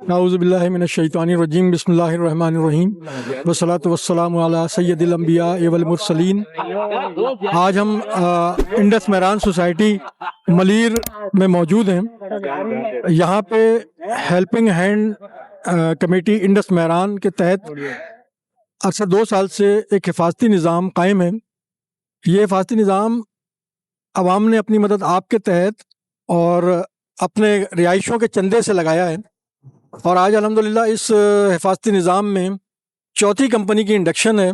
اعوذ باللہ من الشیطان الرجیم بسم اللہ الرحمن الرحیم والصلاۃ والسلام علی سید الانبیاء والمرسلین۔ آج ہم انڈس میران سوسائٹی ملیر میں موجود ہیں۔ یہاں پہ helping hand committee Indus Miran کے تحت اکثر 2 سال سے ایک حفاظتی نظام قائم ہے۔ یہ حفاظتی نظام عوام نے اپنی مدد آپ کے تحت اور اپنے رہائشوں کے چندے سے لگایا ہے، اور آج الحمدللہ اس حفاظتی نظام میں 4تھی کمپنی کی انڈکشن ہے،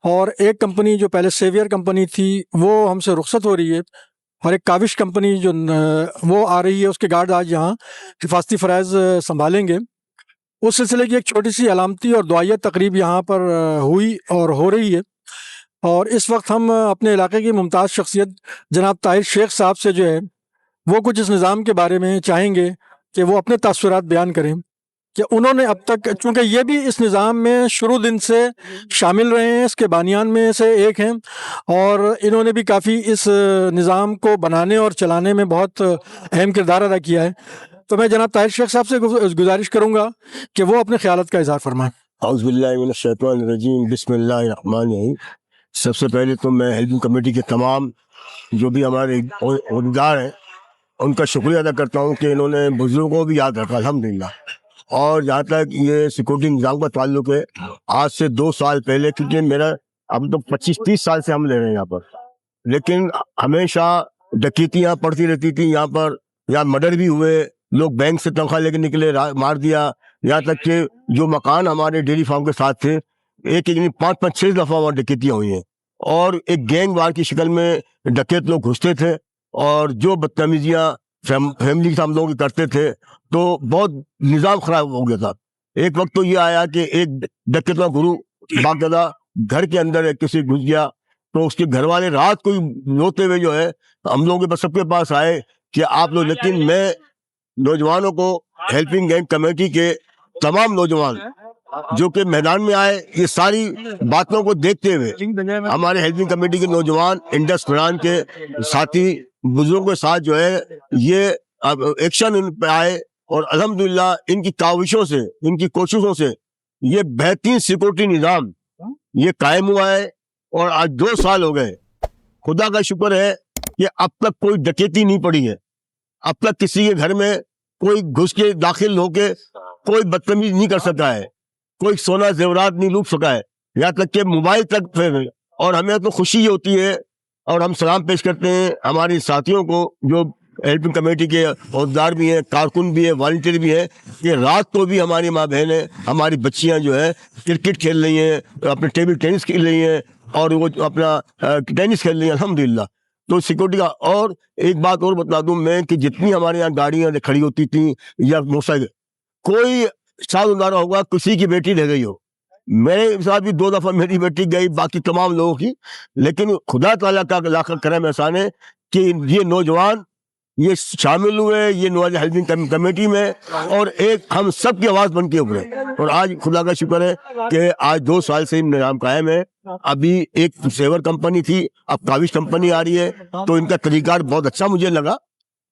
اور ایک کمپنی جو پہلے سیویئر کمپنی تھی وہ ہم سے رخصت ہو رہی ہے، اور ایک کاوش کمپنی جو وہ آ رہی ہے، اس کے گارڈ آج یہاں حفاظتی فرائض سنبھالیں گے۔ اس سلسلے کی ایک چھوٹی سی علامتی اور دعائیہ تقریب یہاں پر ہوئی اور ہو رہی ہے، اور اس وقت ہم اپنے علاقے کی ممتاز شخصیت جناب طاہر شیخ صاحب سے جو ہے وہ کچھ اس نظام کے بارے میں چاہیں گے کہ وہ اپنے تاثرات بیان کریں کہ انہوں نے اب تک، چونکہ یہ بھی اس نظام میں شروع دن سے شامل رہے ہیں، اس کے بانیان میں سے ایک ہیں، اور انہوں نے بھی کافی اس نظام کو بنانے اور چلانے میں بہت اہم کردار ادا کیا ہے۔ تو میں جناب طاہر شیخ صاحب سے گزارش کروں گا کہ وہ اپنے خیالات کا اظہار فرمائیں۔ اعوذ باللہ من الشیطان الرجیم بسم اللہ الرحمن الرحیم۔ سب سے پہلے تو میں ہیلپنگ کمیٹی کے تمام جو بھی ہمارے عہدیدار ہیں ان کا شکریہ ادا کرتا ہوں کہ انہوں نے بزرگوں کو بھی یاد رکھا الحمدللہ۔ اور جہاں تک یہ سیکورٹی نظام کا تعلق ہے، آج سے 2 سال پہلے، کیونکہ میرا اب تو 25-30 سال سے ہم لے رہے ہیں یہاں پر، لیکن ہمیشہ ڈکیتیاں پڑتی رہتی تھیں یہاں پر، یا مرڈر بھی ہوئے، لوگ بینک سے تنخواہ لے کے نکلے مار دیا، یہاں تک کہ جو مکان ہمارے ڈیری فارم کے ساتھ تھے، ایک 5-6 دفعہ وہاں ڈکیتیاں ہوئی ہیں، اور ایک گینگ وار کی شکل میں ڈکیت لوگ گھستے تھے اور جو بدتمیزیاں فیملی کے ساتھ ہم لوگ کرتے تھے، تو بہت نظام خراب ہو گیا تھا۔ ایک وقت تو یہ آیا کہ ایک ڈکیت کا گرو باقاعدہ گھر کے اندر کسی گھس گیا، تو اس کے گھر والے رات کو روتے ہوئے جو ہے ہم لوگوں کے سب کے پاس آئے کہ آپ لوگ، لیکن میں نوجوانوں کو، ہیلپنگ ہینڈ کمیٹی کے تمام نوجوان جو کہ میدان میں آئے، یہ ساری باتوں کو دیکھتے ہوئے ہمارے ہیلپنگ کمیٹی کے نوجوان انڈس میران کے ساتھی بزرگوں کے ساتھ جو ہے یہ ایکشن ان پہ آئے، اور الحمدللہ ان کی کاوشوں سے، ان کی کوششوں سے یہ بہترین سیکورٹی نظام یہ قائم ہوا ہے، اور آج 2 سال ہو گئے۔ خدا کا شکر ہے کہ اب تک کوئی ڈکیتی نہیں پڑی ہے، اب تک کسی کے گھر میں کوئی گھس کے داخل ہو کے کوئی بدتمیزی نہیں کر سکا ہے، کوئی سونا زیورات نہیں لوٹ سکا ہے، یہاں تک کہ موبائل تک۔ اور ہمیں تو خوشی ہوتی ہے، اور ہم سلام پیش کرتے ہیں ہمارے ساتھیوں کو جو ہیلپنگ کمیٹی کے عہدیدار بھی ہیں، کارکن بھی ہیں، والنٹیئر بھی ہیں، کہ رات کو بھی ہماری ماں بہنیں، ہماری بچیاں جو ہے کرکٹ کھیل رہی ہیں، اپنے ٹیبل ٹینس کھیل رہی ہیں، اور وہ اپنا ٹینس کھیل رہی ہیں الحمدللہ۔ تو سیکورٹی کا، اور ایک بات اور بتا دوں میں کہ جتنی ہمارے یہاں گاڑیاں کھڑی ہوتی تھیں یا موٹر سائیکل، کوئی شاد ادارہ ہوگا کسی کی بیٹی رہ گئی ہو، میرے ساتھ بھی 2 دفعہ میری بیٹی گئی، باقی تمام لوگوں کی، لیکن خدا تعالیٰ کا لاکھ کرم احسان ہے کہ یہ نوجوان یہ شامل ہوئے یہ نواز ہیلپنگ کمیٹی میں، اور ایک ہم سب کی آواز بن کے ابھرے، اور آج خدا کا شکر ہے کہ آج 2 سال سے نظام قائم ہے۔ ابھی ایک سیور کمپنی تھی، اب کاوش کمپنی آ رہی ہے، تو ان کا طریقہ بہت اچھا مجھے لگا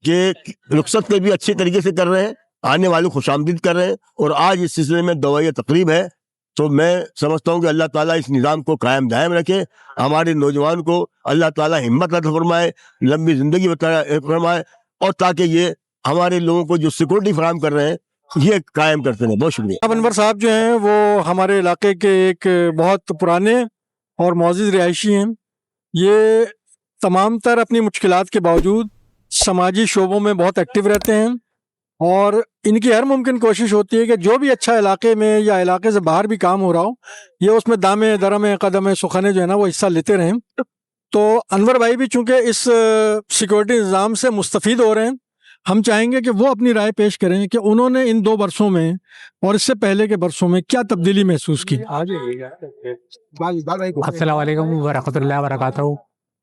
کہ رخصت کے بھی اچھے طریقے سے کر رہے ہیں، آنے والوں خوش آمدید کر رہے ہیں، اور آج اس سلسلے میں دعائیہ تقریب ہے۔ تو میں سمجھتا ہوں کہ اللہ تعالیٰ اس نظام کو قائم دائم رکھے، ہمارے نوجوان کو اللہ تعالیٰ ہمت عطا فرمائے، لمبی زندگی فرمائے، اور تاکہ یہ ہمارے لوگوں کو جو سیکورٹی فراہم کر رہے ہیں یہ قائم کرتے ہیں۔ بہت شکریہ۔ جناب انور صاحب جو ہیں وہ ہمارے علاقے کے ایک بہت پرانے اور معزز رہائشی ہیں۔ یہ تمام تر اپنی مشکلات کے باوجود سماجی شعبوں میں بہت ایکٹیو رہتے ہیں، اور ان کی ہر ممکن کوشش ہوتی ہے کہ جو بھی اچھا علاقے میں یا علاقے سے باہر بھی کام ہو رہا ہو، یہ اس میں دامے درمے قدم سخنے جو ہے نا وہ حصہ لیتے رہیں۔ تو انور بھائی بھی چونکہ اس سیکورٹی نظام سے مستفید ہو رہے ہیں، ہم چاہیں گے کہ وہ اپنی رائے پیش کریں کہ انہوں نے ان 2 برسوں میں اور اس سے پہلے کے برسوں میں کیا تبدیلی محسوس کی۔ السلام علیکم ورحمۃ اللہ وبرکاتہ۔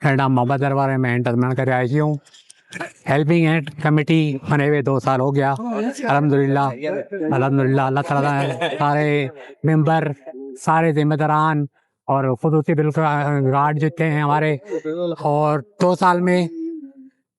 میرا نام محمد دربار ہے، میں انٹرمین کا رہائشی ہوں۔ ہیلپنگ ہینڈ کمیٹی بنے ہوئے 2 سال ہو گیا الحمدللہ۔ الحمدللہ اللہ تعالیٰ سارے ممبر، سارے ذمہ داران اور خصوصی گارڈ جو تھے ہمارے، اور 2 سال میں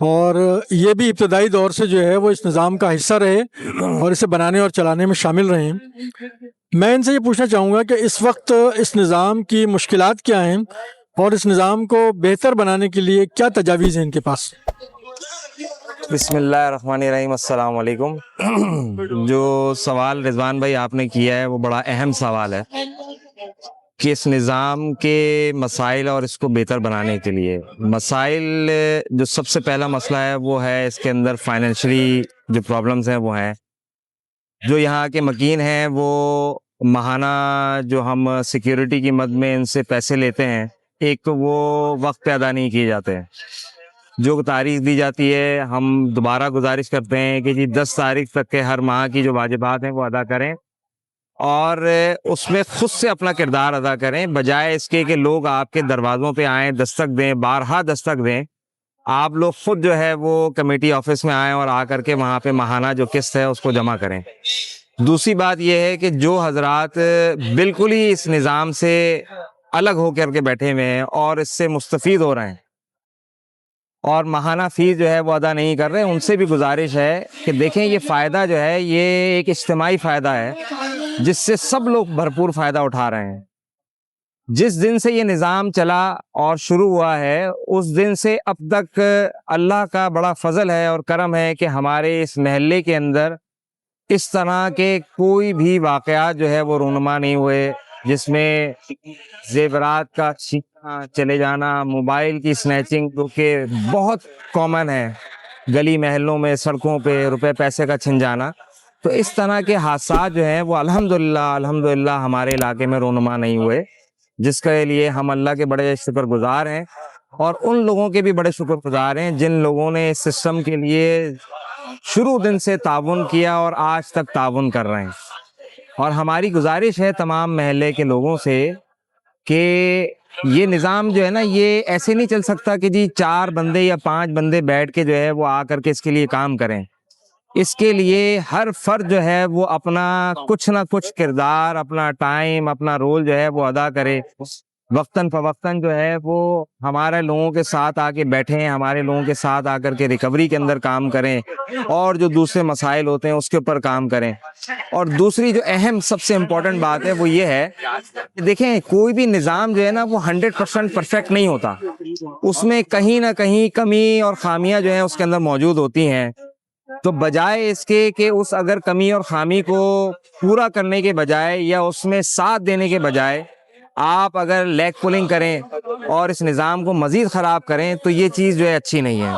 اور یہ بھی ابتدائی دور سے جو ہے وہ اس نظام کا حصہ رہے اور اسے بنانے اور چلانے میں شامل رہے ہیں۔ میں ان سے یہ پوچھنا چاہوں گا کہ اس وقت اس نظام کی مشکلات کیا ہیں اور اس نظام کو بہتر بنانے کے لیے کیا تجاویز ہیں ان کے پاس؟ بسم اللہ الرحمن الرحیم، السلام علیکم۔ جو سوال رضوان بھائی آپ نے کیا ہے وہ بڑا اہم سوال ہے کہ اس نظام کے مسائل اور اس کو بہتر بنانے کے لیے مسائل، جو سب سے پہلا مسئلہ ہے وہ ہے اس کے اندر فائنینشلی جو پرابلمز ہیں وہ ہیں۔ جو یہاں کے مکین ہیں وہ ماہانہ جو ہم سیکیورٹی کی مد میں ان سے پیسے لیتے ہیں، ایک تو وہ وقت پہ ادا نہیں کیے جاتے ہیں۔ جو تاریخ دی جاتی ہے ہم دوبارہ گزارش کرتے ہیں کہ جی 10 تاریخ تک کے ہر ماہ کی جو واجبات ہیں وہ ادا کریں اور اس میں خود سے اپنا کردار ادا کریں، بجائے اس کے کہ لوگ آپ کے دروازوں پہ آئیں، دستک دیں، بارہا دستک دیں۔ آپ لوگ خود جو ہے وہ کمیٹی آفس میں آئیں اور آ کر کے وہاں پہ ماہانہ جو قسط ہے اس کو جمع کریں۔ دوسری بات یہ ہے کہ جو حضرات بالکل ہی اس نظام سے الگ ہو کر کے بیٹھے ہوئے ہیں اور اس سے مستفید ہو رہے ہیں اور ماہانہ فیس جو ہے وہ ادا نہیں کر رہے، ان سے بھی گزارش ہے کہ دیکھیں یہ فائدہ جو ہے یہ ایک اجتماعی فائدہ ہے جس سے سب لوگ بھرپور فائدہ اٹھا رہے ہیں۔ جس دن سے یہ نظام چلا اور شروع ہوا ہے اس دن سے اب تک اللہ کا بڑا فضل ہے اور کرم ہے کہ ہمارے اس محلے کے اندر اس طرح کے کوئی بھی واقعات جو ہے وہ رونما نہیں ہوئے جس میں زیورات کا چھیننا، چلے جانا، موبائل کی سنیچنگ جو کہ بہت کامن ہے گلی محلوں میں، سڑکوں پہ روپے پیسے کا چھن جانا۔ تو اس طرح کے حادثات جو ہیں وہ الحمدللہ ہمارے علاقے میں رونما نہیں ہوئے، جس کے لیے ہم اللہ کے بڑے شکر گزار ہیں اور ان لوگوں کے بھی بڑے شکر گزار ہیں جن لوگوں نے اس سسٹم کے لیے شروع دن سے تعاون کیا اور آج تک تعاون کر رہے ہیں۔ اور ہماری گزارش ہے تمام محلے کے لوگوں سے کہ یہ نظام جو ہے نا یہ ایسے نہیں چل سکتا کہ جی 4 بندے یا 5 بندے بیٹھ کے جو ہے وہ آ کر کے اس کے لیے کام کریں۔ اس کے لیے ہر فرد جو ہے وہ اپنا کچھ نہ کچھ کردار، اپنا ٹائم، اپنا رول جو ہے وہ ادا کرے، وقتاً فوقتاً جو ہے وہ ہمارے لوگوں کے ساتھ آ کے بیٹھیں، ہمارے لوگوں کے ساتھ آ کر کے ریکوری کے اندر کام کریں اور جو دوسرے مسائل ہوتے ہیں اس کے اوپر کام کریں۔ اور دوسری جو اہم سب سے امپورٹنٹ بات ہے وہ یہ ہے کہ دیکھیں کوئی بھی نظام جو ہے نا وہ 100% پرفیکٹ نہیں ہوتا، اس میں کہیں نہ کہیں کمی اور خامیاں جو ہیں اس کے اندر موجود ہوتی ہیں۔ تو بجائے اس کے کہ اس اگر کمی اور خامی کو پورا کرنے کے بجائے یا اس میں ساتھ دینے کے بجائے آپ اگر لیگ پولنگ کریں اور اس نظام کو مزید خراب کریں تو یہ چیز جو ہے اچھی نہیں ہے،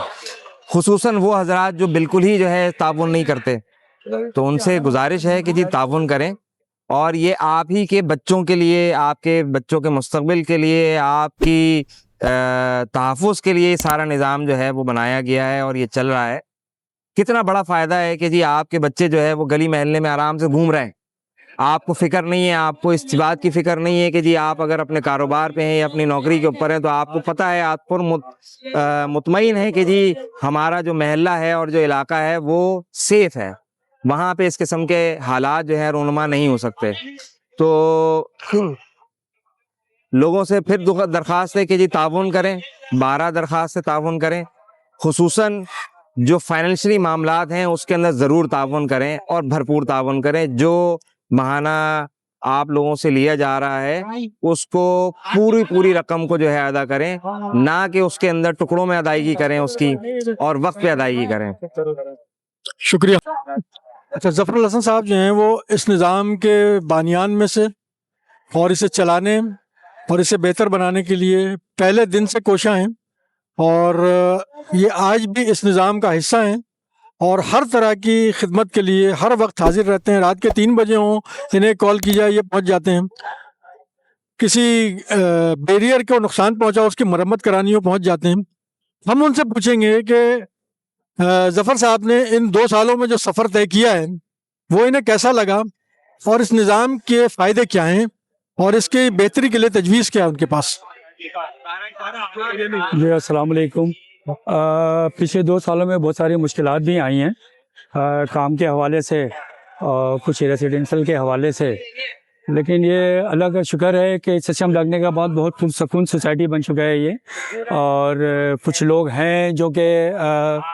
خصوصاً وہ حضرات جو بالکل ہی جو ہے تعاون نہیں کرتے۔ تو ان سے گزارش ہے کہ جی تعاون کریں اور یہ آپ ہی کے بچوں کے لیے، آپ کے بچوں کے مستقبل کے لیے، آپ کی تحفظ کے لیے سارا نظام جو ہے وہ بنایا گیا ہے اور یہ چل رہا ہے۔ کتنا بڑا فائدہ ہے کہ جی آپ کے بچے جو ہے وہ گلی محلے میں آرام سے گھوم رہے ہیں، آپ کو فکر نہیں ہے، آپ کو اس بات کی فکر نہیں ہے کہ جی آپ اگر اپنے کاروبار پہ ہیں یا اپنی نوکری کے اوپر ہیں تو آپ کو پتہ ہے، آپ پر مطمئن ہے کہ جی ہمارا جو محلہ ہے اور جو علاقہ ہے وہ سیف ہے، وہاں پہ اس قسم کے حالات جو ہے رونما نہیں ہو سکتے۔ تو لوگوں سے پھر درخواست ہے کہ جی تعاون کریں، 12 درخواست سے تعاون کریں، خصوصاً جو فائنینشلی معاملات ہیں اس کے اندر ضرور تعاون کریں اور بھرپور تعاون کریں۔ جو ماہانہ آپ لوگوں سے لیا جا رہا ہے اس کو پوری رقم کو جو ہے ادا کریں، نہ کہ اس کے اندر ٹکڑوں میں ادائیگی کریں اس کی اور وقت پہ ادائیگی کریں۔ شکریہ۔ اچھا، ظفر الحسن صاحب جو ہیں وہ اس نظام کے بانیان میں سے اور اسے چلانے اور اسے بہتر بنانے کے لیے پہلے دن سے کوشاں ہیں اور یہ آج بھی اس نظام کا حصہ ہیں اور ہر طرح کی خدمت کے لیے ہر وقت حاضر رہتے ہیں۔ رات کے 3 بجے ہوں انہیں کال کی جائے یہ پہنچ جاتے ہیں، کسی بیریئر کو نقصان پہنچا اس کی مرمت کرانی ہو پہنچ جاتے ہیں۔ ہم ان سے پوچھیں گے کہ ظفر صاحب نے ان 2 سالوں میں جو سفر طے کیا ہے وہ انہیں کیسا لگا اور اس نظام کے فائدے کیا ہیں اور اس کی بہتری کے لیے تجویز کیا ہے ان کے پاس؟ جی السلام علیکم۔ پچھلے 2 سالوں میں بہت ساری مشکلات بھی آئی ہیں کام کے حوالے سے اور کچھ ریزیڈینشل کے حوالے سے، لیکن یہ اللہ کا شکر ہے کہ سسٹم لگنے کے بعد بہت پرسکون سوسائٹی بن چکا ہے یہ. اور کچھ لوگ ہیں جو کہ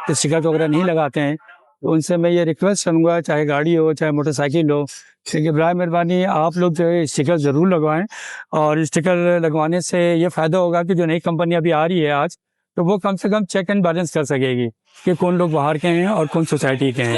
اسٹیکر وغیرہ نہیں لگاتے ہیں, تو ان سے میں یہ ریکویسٹ کروں گا, چاہے گاڑی ہو چاہے موٹر سائیکل ہو, کہ برائے مہربانی آپ لوگ جو ہے اسٹیکر ضرور لگوائیں. اور اسٹیکر لگوانے سے یہ فائدہ ہوگا کہ جو نئی کمپنی ابھی آ رہی ہے آج, تو وہ کم سے کم چیک اینڈ بیلنس کر سکے گی کہ کون لوگ باہر کے ہیں اور کون سوسائٹی کے ہیں.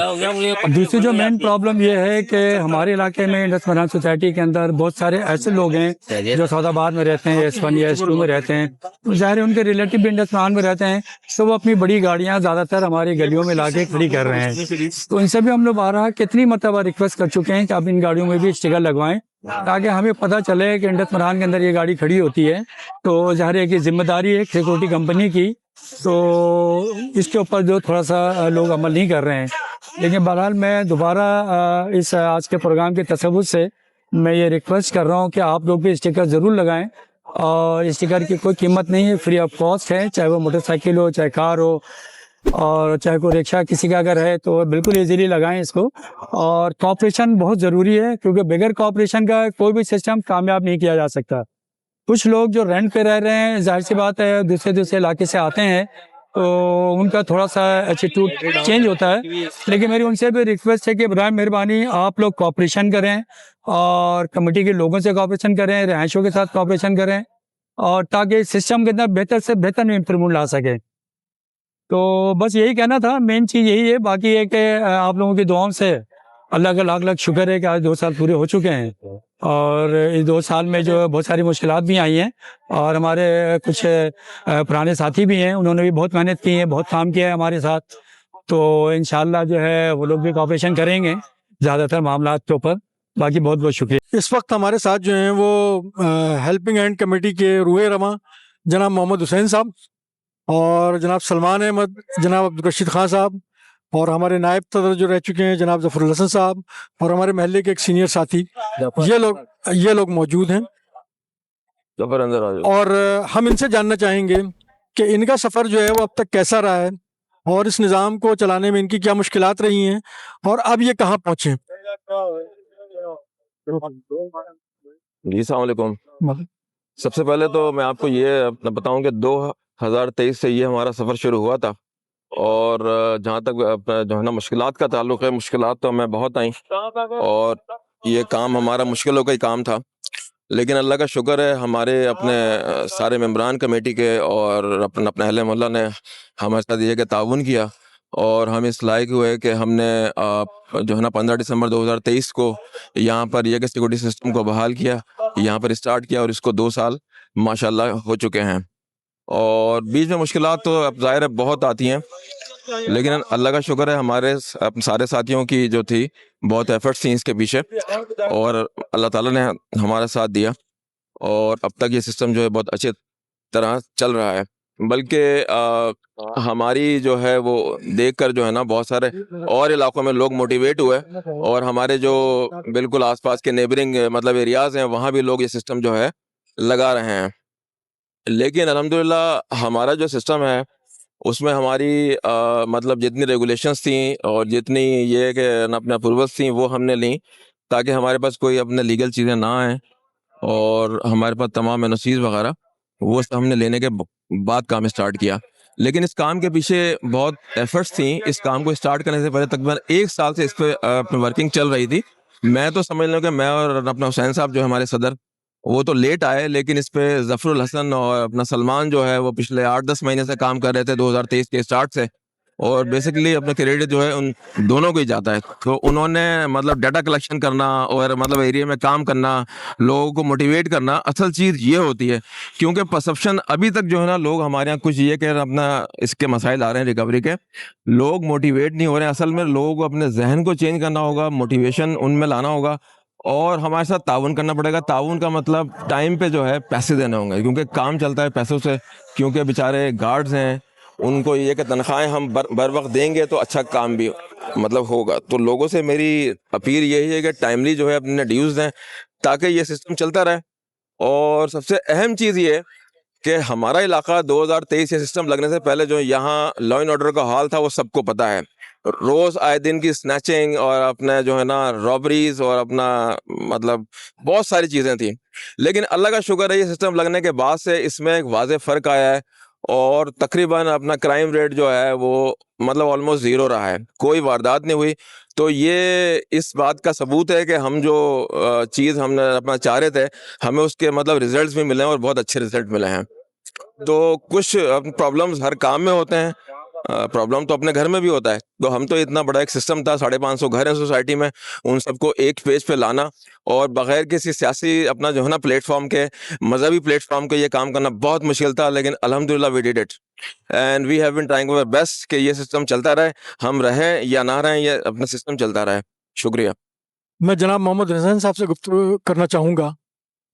دوسری جو مین پرابلم یہ ہے کہ ہمارے علاقے میں انڈس مران سوسائٹی کے اندر بہت سارے ایسے لوگ ہیں جو سعود آباد میں رہتے ہیں, S1 یا S2 میں رہتے ہیں, ظاہر ہے ان کے ریلیٹیو بھی انڈس مران میں رہتے ہیں, تو وہ اپنی بڑی گاڑیاں زیادہ تر ہماری گلیوں میں لا کے کھڑی کر رہے ہیں. تو ان سے بھی ہم لوگ بارہا کتنی مرتبہ ریکویسٹ کر چکے ہیں کہ آپ ان گاڑیوں میں بھی اسٹیکر لگوائیں, تاکہ ہمیں پتہ چلے کہ انڈس مران کے اندر یہ گاڑی کھڑی ہوتی ہے. تو ظاہر ہے کہ ذمہ داری ہے ایک سیکورٹی کمپنی کی, تو اس کے اوپر جو تھوڑا سا لوگ عمل نہیں کر رہے ہیں. لیکن بہرحال میں دوبارہ اس آج کے پروگرام کے تصور سے میں یہ ریکویسٹ کر رہا ہوں کہ آپ لوگ بھی اسٹیکر ضرور لگائیں. اور اسٹیکر کی کوئی قیمت نہیں ہے, فری آف کاسٹ ہے, چاہے وہ موٹر سائیکل ہو چاہے کار ہو, اور چاہے کوئی رکشہ کسی کا اگر ہے تو بالکل ایزیلی لگائیں اس کو. اور کوآپریشن بہت ضروری ہے, کیونکہ بغیر کوآپریشن کا کوئی بھی سسٹم کامیاب نہیں کیا جا سکتا. کچھ لوگ جو رینٹ پہ رہ رہے ہیں, ظاہر سی بات ہے دوسرے علاقے سے آتے ہیں, تو ان کا تھوڑا سا ایٹیٹیوڈ چینج ہوتا ہے. لیکن میری ان سے بھی ریکویسٹ ہے کہ برائے مہربانی آپ لوگ کوآپریشن کریں, اور کمیٹی کے لوگوں سے کوآپریشن کریں, رہائشوں کے ساتھ کوآپریشن کریں, اور تاکہ سسٹم کے اندر بہتر سے بہتر میں امپرومنٹ لا سکیں. تو بس یہی کہنا تھا, مین چیز یہی ہے. باقی یہ کہ آپ لوگوں کی دعاؤں سے اللہ کا لاکھ لاکھ شکر ہے کہ آج 2 سال پورے ہو چکے ہیں, اور اس 2 سال میں جو بہت ساری مشکلات بھی آئی ہیں, اور ہمارے کچھ پرانے ساتھی بھی ہیں, انہوں نے بھی بہت محنت کی ہے, بہت کام کیا ہے ہمارے ساتھ. تو انشاءاللہ جو ہے وہ لوگ بھی کوآپریشن کریں گے زیادہ تر معاملات کے اوپر. باقی بہت بہت شکریہ. اس وقت ہمارے ساتھ جو ہیں وہ ہیلپنگ ہینڈ کمیٹی کے روئے رواں جناب محمد حسین صاحب, اور جناب سلمان احمد, جناب عبدالرشید خان صاحب, اور ہمارے نائب صدر جو رہ چکے ہیں جناب ظفر الحسن صاحب, اور ہمارے محلے کے ایک سینئر ساتھی, یہ لوگ موجود ہیں. اور ہم ان سے جاننا چاہیں گے کہ ان کا سفر جو ہے وہ اب تک کیسا رہا ہے, اور اس نظام کو چلانے میں ان کی کیا مشکلات رہی ہیں, اور اب یہ کہاں پہنچے. جی السلام علیکم. سب سے پہلے تو میں آپ کو یہ بتاؤں کہ 2023 سے یہ ہمارا سفر شروع ہوا تھا, اور جہاں تک جو ہے نا مشکلات کا تعلق ہے, مشکلات تو ہمیں بہت آئیں, اور یہ کام ہمارا مشکلوں کا ہی کام تھا. لیکن اللہ کا شکر ہے ہمارے اپنے سارے ممبران کمیٹی کے اور اپنے اہل محلہ نے ہمارے ساتھ یہ کہ تعاون کیا, اور ہم اس لائق ہوئے کہ ہم نے جو ہے نا 15 دسمبر 2023 کو یہاں پر یہ کہ سیکورٹی سسٹم کو بحال کیا, یہاں پر اسٹارٹ کیا, اور اس کو 2 سال ماشاءاللہ ہو چکے ہیں. اور بیچ میں مشکلات تو اب ظاہر ہے بہت آتی ہیں, لیکن اللہ کا شکر ہے ہمارے سارے ساتھیوں کی جو تھی بہت ایفرٹس تھیں اس کے پیچھے, اور اللہ تعالیٰ نے ہمارا ساتھ دیا, اور اب تک یہ سسٹم جو ہے بہت اچھی طرح چل رہا ہے. بلکہ ہماری جو ہے وہ دیکھ کر جو ہے نا بہت سارے اور علاقوں میں لوگ موٹیویٹ ہوئے, اور ہمارے جو بالکل آس پاس کے نیبرنگ مطلب ایریاز ہیں وہاں بھی لوگ یہ سسٹم جو ہے لگا رہے ہیں. لیکن الحمدللہ ہمارا جو سسٹم ہے اس میں ہماری مطلب جتنی ریگولیشنز تھیں اور جتنی یہ کہ اپنے اپروولس تھیں وہ ہم نے لیں, تاکہ ہمارے پاس کوئی اپنے لیگل چیزیں نہ آئیں, اور ہمارے پاس تمام NOCs وغیرہ وہ ہم نے لینے کے بعد کام اسٹارٹ کیا. لیکن اس کام کے پیچھے بہت ایفرٹس تھیں. اس کام کو اسٹارٹ کرنے سے پہلے تقریباً 1 سال سے اس پہ اپنی ورکنگ چل رہی تھی. میں تو سمجھ لوں کہ میں اور اپنا حسین صاحب جو ہے ہمارے صدر وہ تو لیٹ آئے, لیکن اس پہ ظفر الحسن اور اپنا سلمان جو ہے وہ پچھلے 8-10 مہینے سے کام کر رہے تھے 2023 کے اسٹارٹ سے, اور بیسیکلی اپنا کریڈٹ جو ہے ان دونوں کو ہی جاتا ہے. تو انہوں نے مطلب ڈیٹا کلیکشن کرنا اور مطلب ایریا میں کام کرنا, لوگوں کو موٹیویٹ کرنا, اصل چیز یہ ہوتی ہے. کیونکہ پرسپشن ابھی تک جو ہے نا لوگ ہمارے یہاں کچھ یہ کہ اپنا اس کے مسائل آ رہے ہیں ریکوری کے, لوگ موٹیویٹ نہیں ہو رہے ہیں. اصل میں لوگوں کو اپنے ذہن کو چینج کرنا ہوگا, موٹیویشن ان میں لانا ہوگا, اور ہمارے ساتھ تعاون کرنا پڑے گا. تعاون کا مطلب ٹائم پہ جو ہے پیسے دینے ہوں گے, کیونکہ کام چلتا ہے پیسوں سے. کیونکہ بیچارے گارڈز ہیں, ان کو یہ کہ تنخواہیں ہم بر وقت دیں گے تو اچھا کام بھی مطلب ہوگا. تو لوگوں سے میری اپیل یہی ہے کہ ٹائملی جو ہے اپنے ڈیوز دیں تاکہ یہ سسٹم چلتا رہے. اور سب سے اہم چیز یہ ہے کہ ہمارا علاقہ 2023 سے سسٹم لگنے سے پہلے جو یہاں لا اینڈ آرڈر کا حال تھا وہ سب کو پتہ ہے. روز آئے دن کی سنیچنگ اور اپنا جو ہے نا رابریز اور اپنا مطلب بہت ساری چیزیں تھیں. لیکن اللہ کا شکر ہے یہ سسٹم لگنے کے بعد سے اس میں ایک واضح فرق آیا ہے اور تقریباً اپنا کرائم ریٹ جو ہے وہ مطلب آلموسٹ زیرو رہا ہے, کوئی واردات نہیں ہوئی. تو یہ اس بات کا ثبوت ہے کہ ہم جو چیز ہم نے اپنا چاہ رہے تھے ہمیں اس کے مطلب ریزلٹس بھی ملے ہیں اور بہت اچھے ریزلٹ ملے ہیں. تو کچھ پرابلمز ہر کام میں ہوتے ہیں, پرابلم تو اپنے گھر میں بھی ہوتا ہے. تو ہم تو اتنا بڑا ایک سسٹم تھا, 550 گھر ہیں سوسائٹی میں, ان سب کو ایک پیج پہ لانا اور بغیر کسی سیاسی اپنا جو ہے نا پلیٹ فارم کے, مذہبی پلیٹ فارم کے یہ کام کرنا بہت مشکل تھا. لیکن الحمدللہ we did it and we have been trying our best کہ یہ سسٹم چلتا رہے, ہم رہیں یا نہ رہیں, یہ اپنا سسٹم چلتا رہے. شکریہ. میں جناب محمد حسین صاحب سے گفتگو کرنا چاہوں گا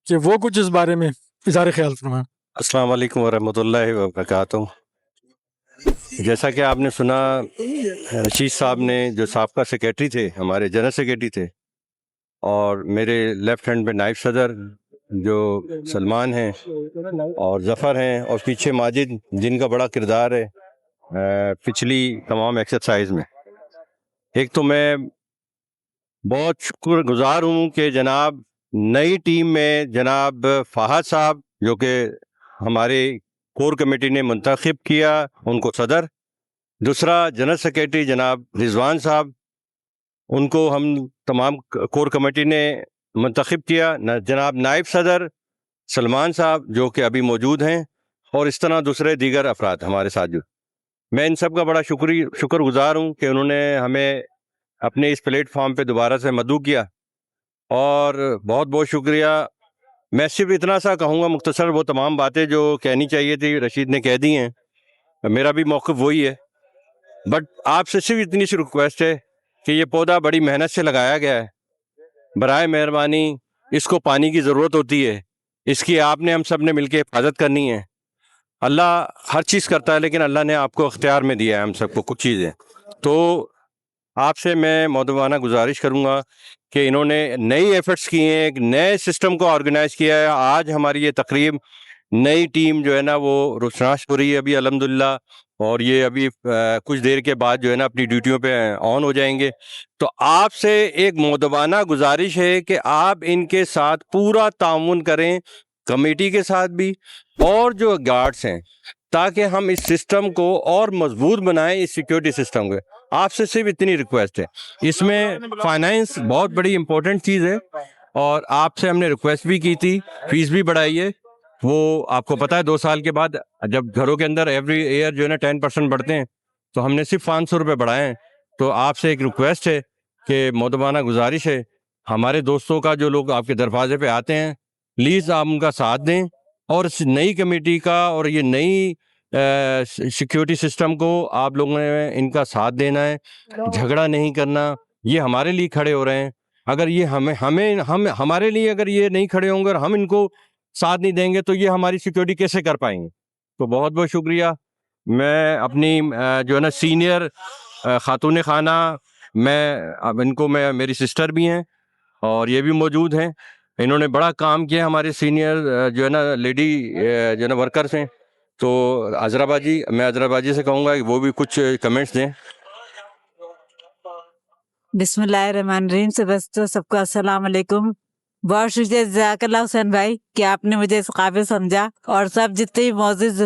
کہ وہ کچھ اس بارے میں اظہار خیال فرمائیں. السلام علیکم ورحمۃ اللہ وبرکاتہ. جیسا کہ آپ نے سنا, رشید صاحب نے جو سابقہ سیکریٹری تھے, ہمارے جنرل سیکریٹری تھے, اور میرے لیفٹ ہینڈ پہ نائب صدر جو سلمان ہیں اور ظفر ہیں, اور پیچھے ماجد جن کا بڑا کردار ہے پچھلی تمام ایکسرسائز میں. ایک تو میں بہت شکر گزار ہوں کہ جناب نئی ٹیم میں جناب فہد صاحب جو کہ ہمارے کور کمیٹی نے منتخب کیا, ان کو صدر. دوسرا جنرل سیکریٹری جناب رضوان صاحب, ان کو ہم تمام کور کمیٹی نے منتخب کیا. جناب نائب صدر سلمان صاحب جو کہ ابھی موجود ہیں, اور اس طرح دوسرے دیگر افراد ہمارے ساتھ جو. میں ان سب کا بڑا شکر گزار ہوں کہ انہوں نے ہمیں اپنے اس پلیٹ فارم پہ دوبارہ سے مدعو کیا, اور بہت بہت شکریہ. میں صرف اتنا سا کہوں گا مختصر, وہ تمام باتیں جو کہنی چاہیے تھی رشید نے کہہ دی ہیں, میرا بھی موقف وہی ہے. بٹ آپ سے صرف اتنی سی ریکویسٹ ہے کہ یہ پودا بڑی محنت سے لگایا گیا ہے, برائے مہربانی اس کو پانی کی ضرورت ہوتی ہے, اس کی آپ نے ہم سب نے مل کے حفاظت کرنی ہے. اللہ ہر چیز کرتا ہے, لیکن اللہ نے آپ کو اختیار میں دیا ہے ہم سب کو کچھ چیزیں. تو آپ سے میں مؤدبانہ گزارش کروں گا کہ انہوں نے نئی ایفرٹس کی ہیں, ایک نئے سسٹم کو آرگنائز کیا ہے. آج ہماری یہ تقریب نئی ٹیم جو ہے نا وہ روشناس ہو رہی ہے ابھی الحمدللہ, اور یہ ابھی کچھ دیر کے بعد جو ہے نا اپنی ڈیوٹیوں پہ آن ہو جائیں گے. تو آپ سے ایک مؤدبانہ گزارش ہے کہ آپ ان کے ساتھ پورا تعاون کریں, کمیٹی کے ساتھ بھی اور جو گارڈز ہیں, تاکہ ہم اس سسٹم کو اور مضبوط بنائیں, اس سیکیورٹی سسٹم کو. آپ سے صرف اتنی ریکویسٹ ہے. اس میں فائنینس بہت بڑی امپورٹنٹ چیز ہے, اور آپ سے ہم نے ریکویسٹ بھی کی تھی, فیس بھی بڑھائی ہے. وہ آپ کو پتہ ہے 2 سال کے بعد جب گھروں کے اندر ایوری ایئر جو ہے نا 10% بڑھتے ہیں, تو ہم نے صرف 500 روپے بڑھائے ہیں. تو آپ سے ایک ریکویسٹ ہے کہ مؤدبانہ گزارش ہے, ہمارے دوستوں کا جو لوگ آپ کے دروازے پہ آتے ہیں, پلیز آپ ان کا ساتھ دیں, اور اس نئی کمیٹی کا اور یہ نئی سیکیورٹی سسٹم کو آپ لوگوں نے ان کا ساتھ دینا ہے, جھگڑا نہیں کرنا. یہ ہمارے لیے کھڑے ہو رہے ہیں, اگر یہ ہمارے لیے اگر یہ نہیں کھڑے ہوں گے اور ہم ان کو ساتھ نہیں دیں گے تو یہ ہماری سیکیورٹی کیسے کر پائیں گے. تو بہت بہت شکریہ. میں اپنی جو ہے نا سینئر خاتون خانہ, میں اب ان کو میری سسٹر بھی ہیں اور یہ بھی موجود ہیں, انہوں نے بڑا کام کیا. ہمارے سینئر جو ہے نا لیڈی جو ہے نا ورکرس ہیں, تو عذرا باجی, میں عذرا باجی سے کہوں گا کہ وہ بھی کچھ کمنٹس دیں. بسم اللہ الرحمن الرحیم. سے بس تو سب کو السلام علیکم. بہت شکریہ جزاک اللہ حسین بھائی کہ آپ نے مجھے اس قابل سمجھا, اور سب جتنے بھی معزز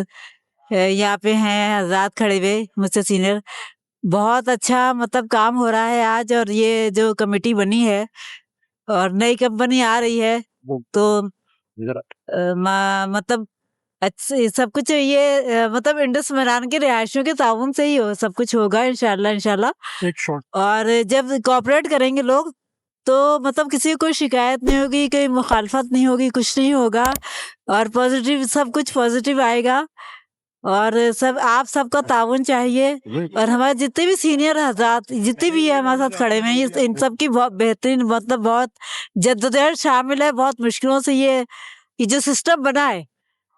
یہاں پہ ہیں حضرات کھڑے ہوئے مجھ سے سینئر, بہت اچھا مطلب کام ہو رہا ہے آج. اور یہ جو کمیٹی بنی ہے اور نئی کمپنی آ رہی ہے, تو مطلب سب کچھ یہ مطلب انڈس میران کے رہائشیوں کے تعاون سے ہی سب کچھ ہوگا انشاءاللہ. اور جب کوآپریٹ کریں گے لوگ تو مطلب کسی کو کوئی شکایت نہیں ہوگی, کوئی مخالفت نہیں ہوگی, کچھ نہیں ہوگا, اور پازیٹیو سب کچھ پازیٹیو آئے گا. اور آپ سب کا تعاون چاہیے, اور ہمارے جتنے بھی سینئر حضرات جتنے بھی ہمارے ساتھ کھڑے ہوئے ہیں, ان سب کی بہت بہترین مطلب بہت جدوجہد شامل ہے. بہت مشکلوں سے یہ جو سسٹم بنا ہے,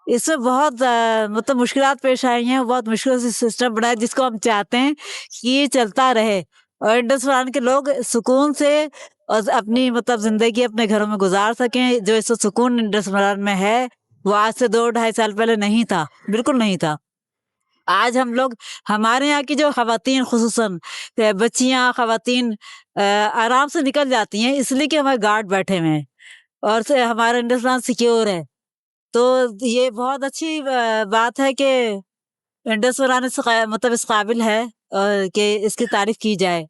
اس میں بہت مطلب مشکلات پیش آئی ہیں, بہت مشکلوں سے سسٹم بنا ہے جس کو ہم چاہتے ہیں کہ یہ چلتا رہے, اور انڈس میران کے لوگ سکون سے اور اپنی مطلب زندگی اپنے گھروں میں گزار سکیں. جو اس سکون انڈس میران میں ہے وہ آج سے 2-2.5 سال پہلے نہیں تھا, بالکل نہیں تھا. آج ہم لوگ ہمارے یہاں کی جو خواتین خصوصاً بچیاں خواتین آرام سے نکل جاتی ہیں اس لیے کہ ہمارے گارڈ بیٹھے ہوئے ہیں اور ہمارا ہندوستان سیکیور ہے. تو یہ بہت اچھی بات ہے کہ انڈس مران مطلب اس قابل ہے کہ اس کی تعریف کی جائے.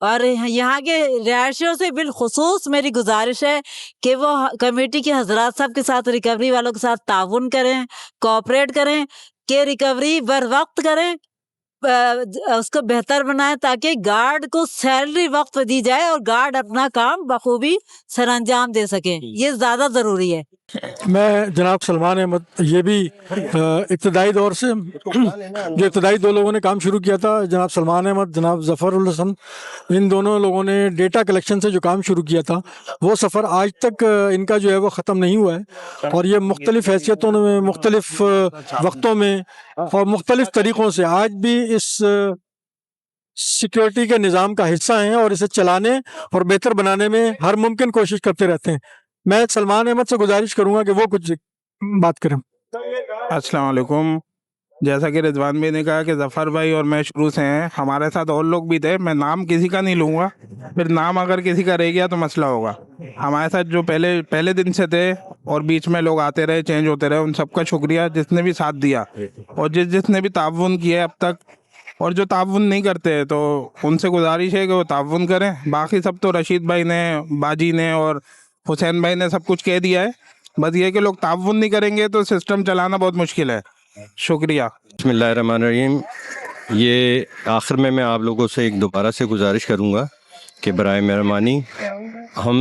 اور یہاں کے رہائشیوں سے بالخصوص میری گزارش ہے کہ وہ کمیٹی کے حضرات صاحب کے ساتھ ریکوری والوں کے ساتھ تعاون کریں, کوآپریٹ کریں کہ ریکوری بر وقت کریں, اس کو بہتر بنائیں تاکہ گارڈ کو سیلری وقت پہ دی جائے اور گارڈ اپنا کام بخوبی سر انجام دے سکیں. یہ زیادہ ضروری ہے. میں جناب سلمان احمد یہ بھی ابتدائی دور سے جو ابتدائی دو لوگوں نے کام شروع کیا تھا, جناب سلمان احمد, جناب ظفر الحسن, ان دونوں لوگوں نے ڈیٹا کلیکشن سے جو کام شروع کیا تھا وہ سفر آج تک ان کا جو ہے وہ ختم نہیں ہوا ہے. اور یہ مختلف حیثیتوں میں, مختلف وقتوں میں اور مختلف طریقوں سے آج بھی اس سیکیورٹی کے نظام کا حصہ ہیں اور اسے چلانے اور بہتر بنانے میں ہر ممکن کوشش کرتے رہتے ہیں. میں سلمان احمد سے گزارش کروں گا کہ وہ کچھ بات کریں. السلام علیکم. جیسا کہ رضوان بھائی نے کہا کہ ظفر بھائی اور میں شروع سے ہیں, ہمارے ساتھ اور لوگ بھی تھے. میں نام کسی کا نہیں لوں گا, پھر نام اگر کسی کا رہ گیا تو مسئلہ ہوگا. ہمارے ساتھ جو پہلے دن سے تھے اور بیچ میں لوگ آتے رہے, چینج ہوتے رہے, ان سب کا شکریہ جس نے بھی ساتھ دیا اور جس نے بھی تعاون کیا اب تک. اور جو تعاون نہیں کرتے تو ان سے گزارش ہے کہ وہ تعاون کریں. باقی سب تو رشید بھائی نے, باجی نے اور حسین بھائی نے سب کچھ کہہ دیا ہے. بس یہ کہ لوگ تعاون نہیں کریں گے تو سسٹم چلانا بہت مشکل ہے. شکریہ. بسم اللہ الرحمن الرحیم. یہ آخر میں آپ لوگوں سے ایک دوبارہ سے گزارش کروں گا کہ برائے مہربانی ہم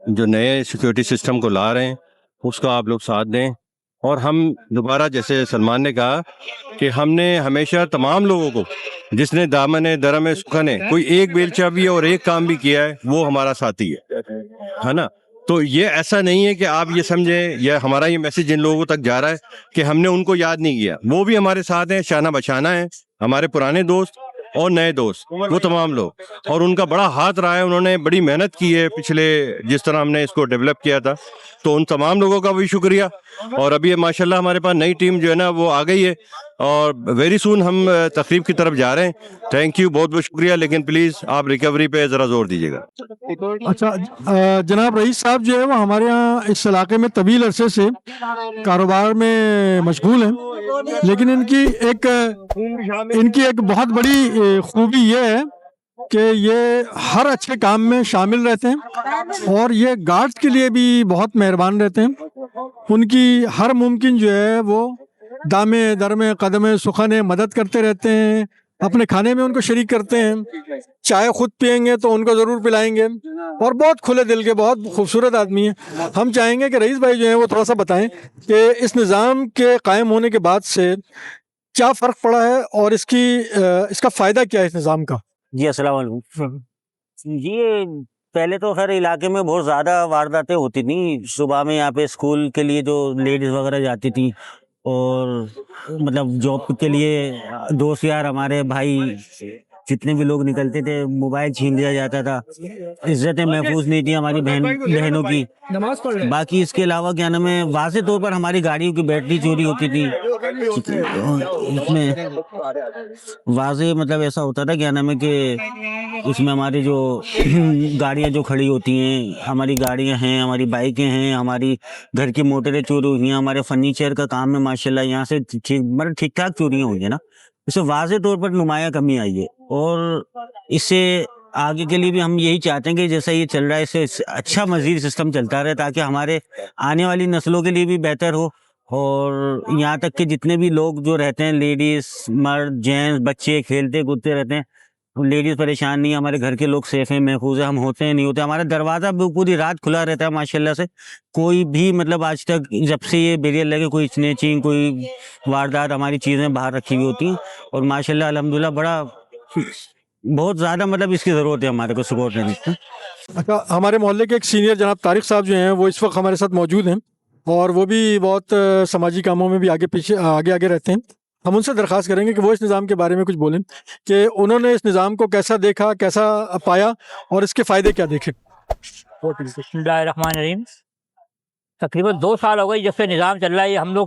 جو نئے سیکیورٹی سسٹم کو لا رہے ہیں اس کا آپ لوگ ساتھ دیں. اور ہم دوبارہ جیسے سلمان نے کہا کہ ہم نے ہمیشہ تمام لوگوں کو جس نے دامن درم سخن ہے, کوئی ایک بیلچہ بھی اور ایک کام بھی کیا ہے وہ ہمارا ساتھی ہے نا. تو یہ ایسا نہیں ہے کہ آپ یہ سمجھیں یا ہمارا یہ میسیج جن لوگوں تک جا رہا ہے کہ ہم نے ان کو یاد نہیں کیا. وہ بھی ہمارے ساتھ ہیں, شانہ بشانہ ہیں, ہمارے پرانے دوست اور نئے دوست, وہ تمام لوگ. اور ان کا بڑا ہاتھ رہا ہے, انہوں نے بڑی محنت کی ہے پچھلے جس طرح ہم نے اس کو ڈیولپ کیا تھا. تو ان تمام لوگوں کا بھی شکریہ. اور ابھی ماشاءاللہ ہمارے پاس نئی ٹیم جو ہے نا وہ آ گئی ہے اور ویری سون ہم تقریب کی طرف جا رہے ہیں. تھینک یو, بہت بہت شکریہ. لیکن پلیز آپ ریکوری پہ ذرا زور دیجیے گا. اچھا, جناب رئیس صاحب جو ہے وہ ہمارے یہاں اس علاقے میں طویل عرصے سے کاروبار میں مشغول ہیں, لیکن ان کی ایک بہت بڑی خوبی یہ ہے کہ یہ ہر اچھے کام میں شامل رہتے ہیں اور یہ گارڈز کے لیے بھی بہت مہربان رہتے ہیں. ان کی ہر ممکن جو ہے وہ دامے درمے قدمے سخن مدد کرتے رہتے ہیں. اپنے کھانے میں ان کو شریک کرتے ہیں, چائے خود پئیں گے تو ان کو ضرور پلائیں گے, اور بہت کھلے دل کے بہت خوبصورت آدمی ہیں. ہم چاہیں گے کہ رئیس بھائی جو ہیں وہ تھوڑا سا بتائیں کہ اس نظام کے قائم ہونے کے بعد سے کیا فرق پڑا ہے اور اس کا فائدہ کیا ہے اس نظام کا. جی السلام علیکم. یہ پہلے تو خیر علاقے میں بہت زیادہ وارداتیں ہوتی تھیں. صبح میں یہاں پہ اسکول کے لیے جو لیڈیز وغیرہ جاتی تھیں اور مطلب جاب کے لیے دوست یار ہمارے بھائی جتنے بھی لوگ نکلتے تھے موبائل چھین لیا جاتا تھا. عزتیں محفوظ نہیں تھی ہماری بہنوں کی. باقی اس کے علاوہ کیا نام ہے واضح طور پر ہماری گاڑیوں کی بیٹری چوری ہوتی تھی. اس میں واضح مطلب ایسا ہوتا تھا کیا نام ہے کہ اس میں ہماری جو گاڑیاں جو کھڑی ہوتی ہیں, ہماری گاڑیاں ہیں, ہماری بائکیں ہیں, ہماری گھر کی موٹریں چوری ہوئی ہیں, ہمارے فرنیچر کا کام ہے ماشاءاللہ یہاں سے ٹھیک ٹھاک چوریاں ہوئی ہیں نا. اس سے واضح طور پر نمایاں کمی آئی ہے. اور اس سے آگے کے لیے بھی ہم یہی چاہتے ہیں کہ جیسا یہ چل رہا ہے اس سے اچھا مزید سسٹم چلتا رہے تاکہ ہمارے آنے والی نسلوں کے لیے بھی بہتر ہو. اور یہاں تک کہ جتنے بھی لوگ جو رہتے ہیں لیڈیز مرد جینٹس بچے کھیلتے کودتے رہتے ہیں, لیڈیز پریشان نہیں, ہمارے گھر کے لوگ سیف ہیں محفوظ ہیں, ہم ہوتے ہیں نہیں ہوتے, ہمارا دروازہ پوری رات کھلا رہتا ہے ماشاءاللہ سے. کوئی بھی مطلب آج تک جب سے یہ بیریئر لگے کوئی اسنیچنگ کوئی واردات ہماری چیزیں باہر رکھی ہوئی ہوتی ہیں. اور ماشاءاللہ الحمدللہ بہت زیادہ مطلب اس کی ضرورت ہے ہمارے کو سپورٹ دینے کی. اچھا, ہمارے محلے کے ایک سینئر جناب طارق صاحب جو ہیں وہ اس وقت ہمارے ساتھ موجود ہیں اور وہ بھی بہت سماجی کاموں میں بھی آگے رہتے ہیں. ہم ان سے درخواست کریں گے کہ وہ اس نظام کے بارے میں کچھ بولیں کہ انہوں نے اس نظام کو کیسا دیکھا, کیسا پایا اور اس کے فائدے کیا دیکھے. بسم اللہ الرحمن الرحیم. تقریباً 2 سال ہو گئے جب سے نظام چل رہا ہے. ہم لوگ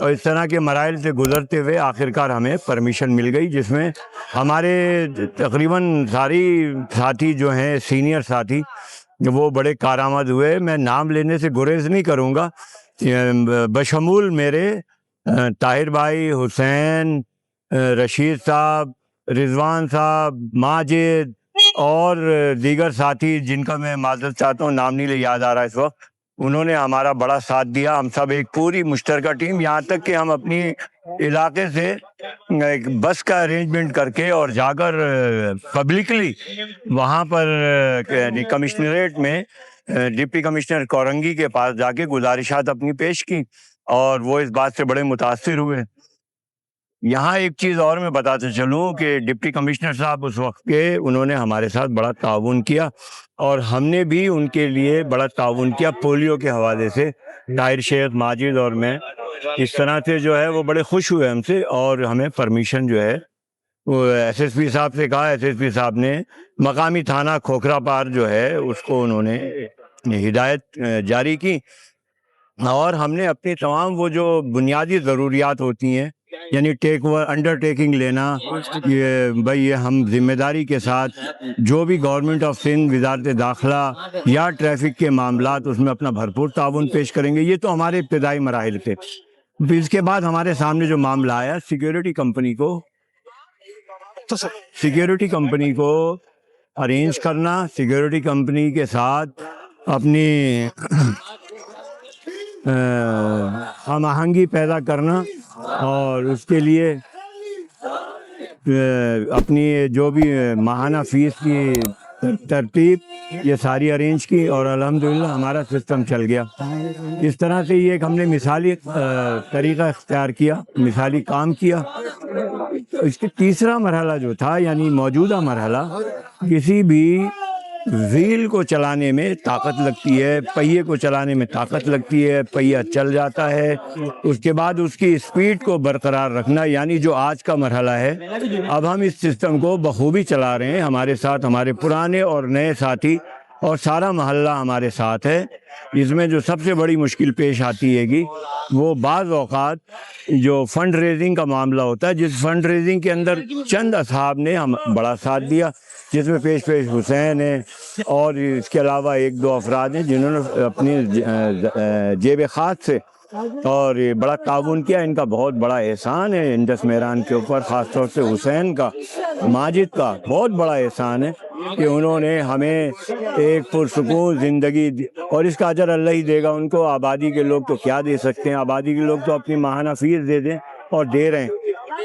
اور اس طرح کے مراحل سے گزرتے ہوئے آخرکار ہمیں پرمیشن مل گئی، جس میں ہمارے تقریباً ساری ساتھی جو ہیں سینئر ساتھی وہ بڑے کارآمد ہوئے. میں نام لینے سے گریز نہیں کروں گا، بشمول میرے طاہر بھائی، حسین، رشید صاحب، رضوان صاحب، ماجد اور دیگر ساتھی جن کا میں معذرت چاہتا ہوں، نام نہیں یاد آ رہا اس وقت. انہوں نے ہمارا بڑا ساتھ دیا. ہم سب ایک پوری مشترکہ ٹیم، یہاں تک کہ ہم اپنی علاقے سے ایک بس کا ارینجمنٹ کر کے اور جا کر پبلکلی وہاں پر یعنی کمشنریٹ میں ڈپٹی کمشنر کورنگی کے پاس جا کے گزارشات اپنی پیش کی، اور وہ اس بات سے بڑے متاثر ہوئے. یہاں ایک چیز اور میں بتاتے چلوں کہ ڈپٹی کمشنر صاحب اس وقت کے انہوں نے ہمارے ساتھ بڑا تعاون کیا، اور ہم نے بھی ان کے لیے بڑا تعاون کیا پولیو کے حوالے سے. طاہر شیخ، ماجد اور میں اس طرح سے جو ہے وہ بڑے خوش ہوئے ہم سے، اور ہمیں پرمیشن جو ہے وہ ایس ایس پی صاحب سے کہا. ایس ایس پی صاحب نے مقامی تھانہ کھوکھرا پار جو ہے اس کو انہوں نے ہدایت جاری کی، اور ہم نے اپنی تمام وہ جو بنیادی ضروریات ہوتی ہیں، یعنی انڈر ٹیکنگ لینا، یہ بھائی یہ ہم ذمہ داری کے ساتھ جو بھی گورنمنٹ آف سندھ، وزارت داخلہ یا ٹریفک کے معاملات، اس میں اپنا بھرپور تعاون پیش کریں گے. یہ تو ہمارے ابتدائی مراحل تھے. پھر اس کے بعد ہمارے سامنے جو معاملہ آیا سیکیورٹی کمپنی کو ارینج کرنا، سیکیورٹی کمپنی کے ساتھ اپنی ہم آہنگی پیدا کرنا، اور اس کے لیے اپنی جو بھی ماہانہ فیس کی ترتیب یہ ساری ارینج کی، اور الحمدللہ ہمارا سسٹم چل گیا. اس طرح سے یہ ایک ہم نے مثالی طریقہ اختیار کیا، مثالی کام کیا. اس کے تیسرا مرحلہ جو تھا، یعنی موجودہ مرحلہ، کسی بھی ویل کو چلانے میں طاقت لگتی ہے، پہیے کو چلانے میں طاقت لگتی ہے، پہیہ چل جاتا ہے، اس کے بعد اس کی اسپیڈ کو برقرار رکھنا، یعنی جو آج کا مرحلہ ہے. اب ہم اس سسٹم کو بخوبی چلا رہے ہیں، ہمارے ساتھ ہمارے پرانے اور نئے ساتھی اور سارا محلہ ہمارے ساتھ ہے. اس میں جو سب سے بڑی مشکل پیش آتی ہے گی وہ بعض اوقات جو فنڈ ریزنگ کا معاملہ ہوتا ہے، جس فنڈ ریزنگ کے اندر چند اصحاب نے ہم بڑا ساتھ دیا، جس میں پیش حسین ہے، اور اس کے علاوہ ایک دو افراد ہیں جنہوں نے اپنی جیب خاص سے اور یہ بڑا تعاون کیا. ان کا بہت بڑا احسان ہے انڈس میران کے اوپر، خاص طور سے حسین کا، ماجد کا بہت بڑا احسان ہے کہ انہوں نے ہمیں ایک پرسکون زندگی دی، اور اس کا اجر اللہ ہی دے گا ان کو. آبادی کے لوگ تو کیا دے سکتے ہیں، آبادی کے لوگ تو اپنی ماہانہ فیس دے دیں، اور دے رہے ہیں.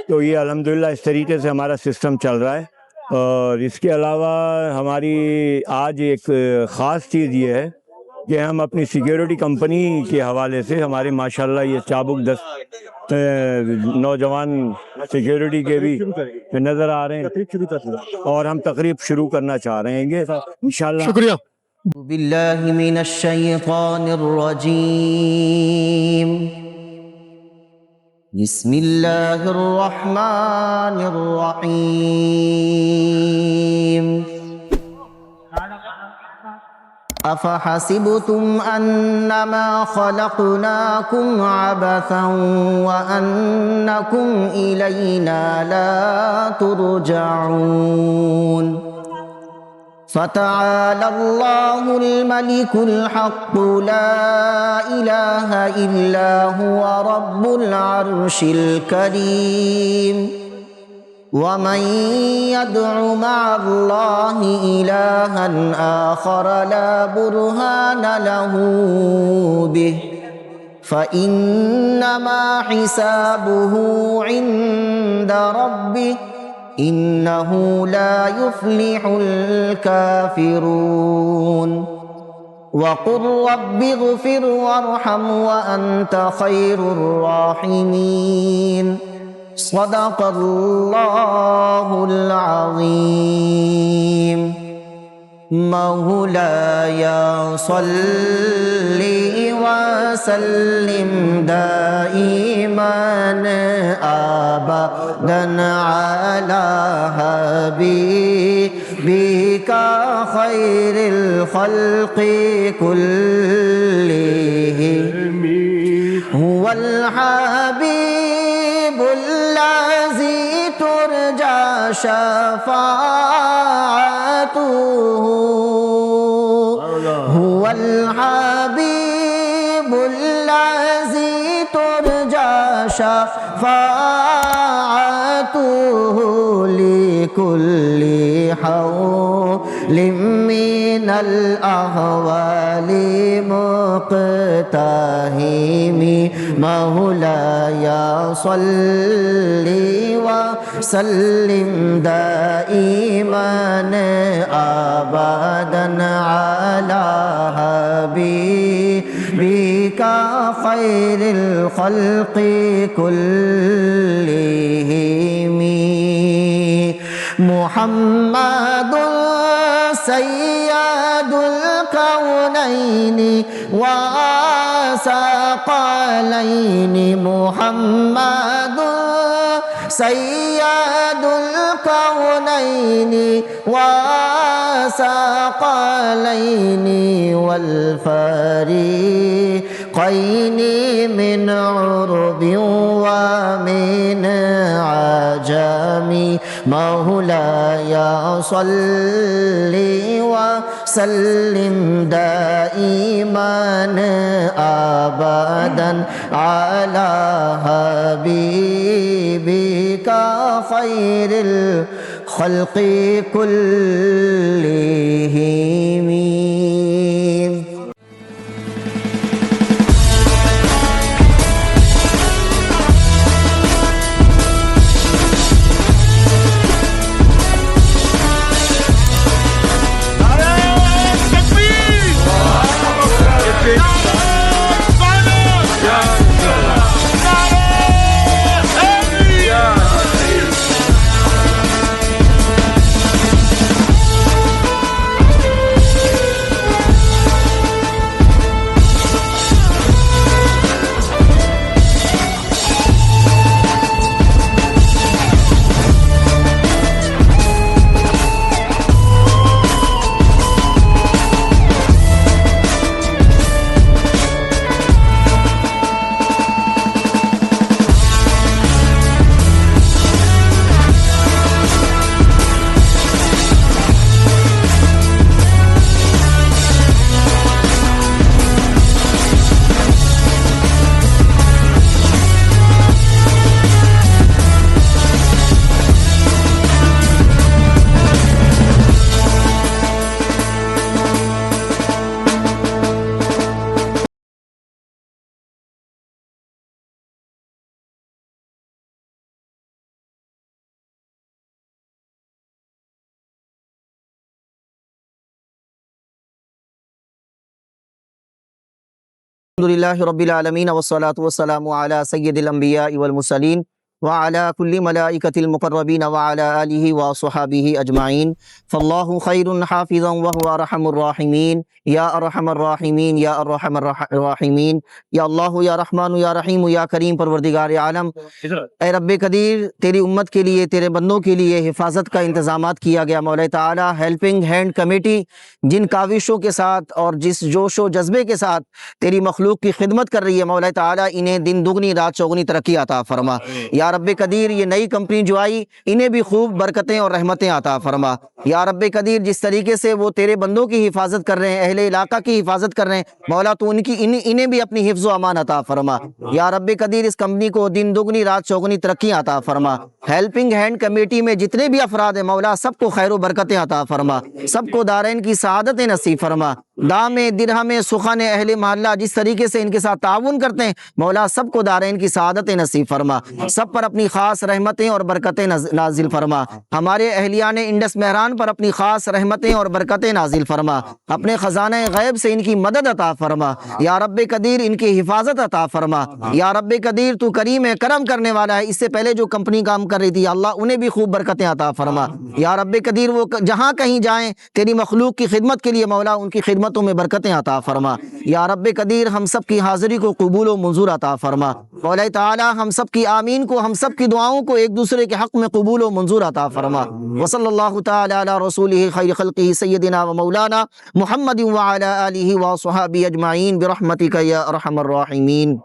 تو یہ الحمدللہ اس طریقے سے ہمارا سسٹم چل رہا ہے. اور اس کے علاوہ ہماری آج ایک خاص چیز یہ ہے کہ ہم اپنی سیکیورٹی کمپنی کے حوالے سے ہمارے ماشاءاللہ یہ چابک 10 نوجوان سیکیورٹی کے بھی نظر آ رہے ہیں، اور ہم تقریب شروع کرنا چاہ رہے ہیں انشاءاللہ. شکریہ. باللہ من الشیطان الرجیم، بسم اللہ الرحمن الرحیم. افحسبتم انما خلقناکم عبثا وانکم الینا لا ترجعون. فتعالى الله الملك الحق لا إله إلا هو رب العرش الكريم. ومن يدع مع الله إلها آخر لا برهان له به فإنما حسابه عند ربه إنه لا يفلح الكافرون. وقل رب اغفر وارحم وأنت خير الراحمين. صدق الله العظيم. مولاي صل وسلم دائما أبدا على حبيبك خير الخلق كلهم. هو الحبيب شفاعته هو الحبيب الذي ترجى شفاعته لكل حول من الأهوال مقتحم مولاي صل وسلم دائما أبدا على حبيبك خير الخلق كلهم محمد سيد الكونين وثقلين محمد سيد الكونين وثقلين والفريقين من عرب ومن عجم مولاي صل وسلم دائما أبدا على حبيبك خير الخلق كلهم. الحمدللہ رب العالمین والصلاة والسلام علی سید الانبیاء والمرسلین وعلی کل ملائکۃ المقربین وعلی آلہ وصحابہ اجمعین فاللہ خیر حافظا وهو ارحم الراحمین یا ارحم الراحمین یا ارحم الراحمین یا اللہ یا رحمان یا رحیم یا کریم پروردگار عالم، اے رب قدیر تیری امت کے لیے، تیرے بندوں کے لیے حفاظت کا انتظامات کیا گیا مولا تعالی۔ ہیلپنگ ہینڈ کمیٹی جن کاوشوں کے ساتھ اور جس جوش و جذبے کے ساتھ تیری مخلوق کی خدمت کر رہی ہے مولا تعالی، انہیں دن دگنی رات چوگنی ترقی عطا فرما یا رب قدیر۔ یہ نئی کمپنی جو آئی انہیں بھی خوب برکتیں اور رحمتیں عطا فرما یا رب قدیر۔ جس طریقے سے وہ تیرے بندوں کی حفاظت کر رہے ہیں، اہل علاقہ کی حفاظت کر رہے ہیں مولا، تو انہیں بھی اپنی حفظ و امان عطا فرما یا رب قدیر۔ اس کمپنی کو دن دگنی رات چوگنی ترقی عطا فرما۔ ہیلپنگ ہینڈ کمیٹی میں جتنے بھی افراد ہیں مولا، سب کو خیر و برکتیں عطا فرما، سب کو دارین کی سعادت نصیب فرما۔ دام درہم سخن اہل محلہ جس طریقے سے ان کے ساتھ تعاون کرتے ہیں مولا، سب کو دارین کی سعادت نصیب فرما، سب پر اپنی خاص رحمتیں اور برکتیں نازل فرما۔ ہمارے اہلیان انڈس مہران پر اپنی خاص رحمتیں اور برکتیں نازل فرما، اپنے خزانہ غیب سے ان کی مدد عطا فرما یا رب قدیر، ان کی حفاظت عطا فرما یا رب قدیر۔ تو کریم ہے، کرم کرنے والا ہے۔ اس سے پہلے جو کمپنی کام کر رہی تھی اللہ، انہیں بھی خوب برکتیں عطا فرما یا رب قدیر۔ وہ جہاں کہیں جائیں تیری مخلوق کی خدمت کے لیے مولا، ان کی خدمتوں میں برکتیں عطا فرما یا رب قدیر۔ ہم سب کی حاضری کو قبول و منظور عطا فرما مولا تعالی۔ ہم سب کی آمین کو، ہم سب کی دعاؤں کو ایک دوسرے کے حق میں قبول و منظور عطا فرما۔ وصلی اللہ تعالی علی رسولہ خیر خلقہ سیدنا و مولانا محمد وعلی آلہ وصحابہ اجمعین برحمتک یا ارحم الراحمین۔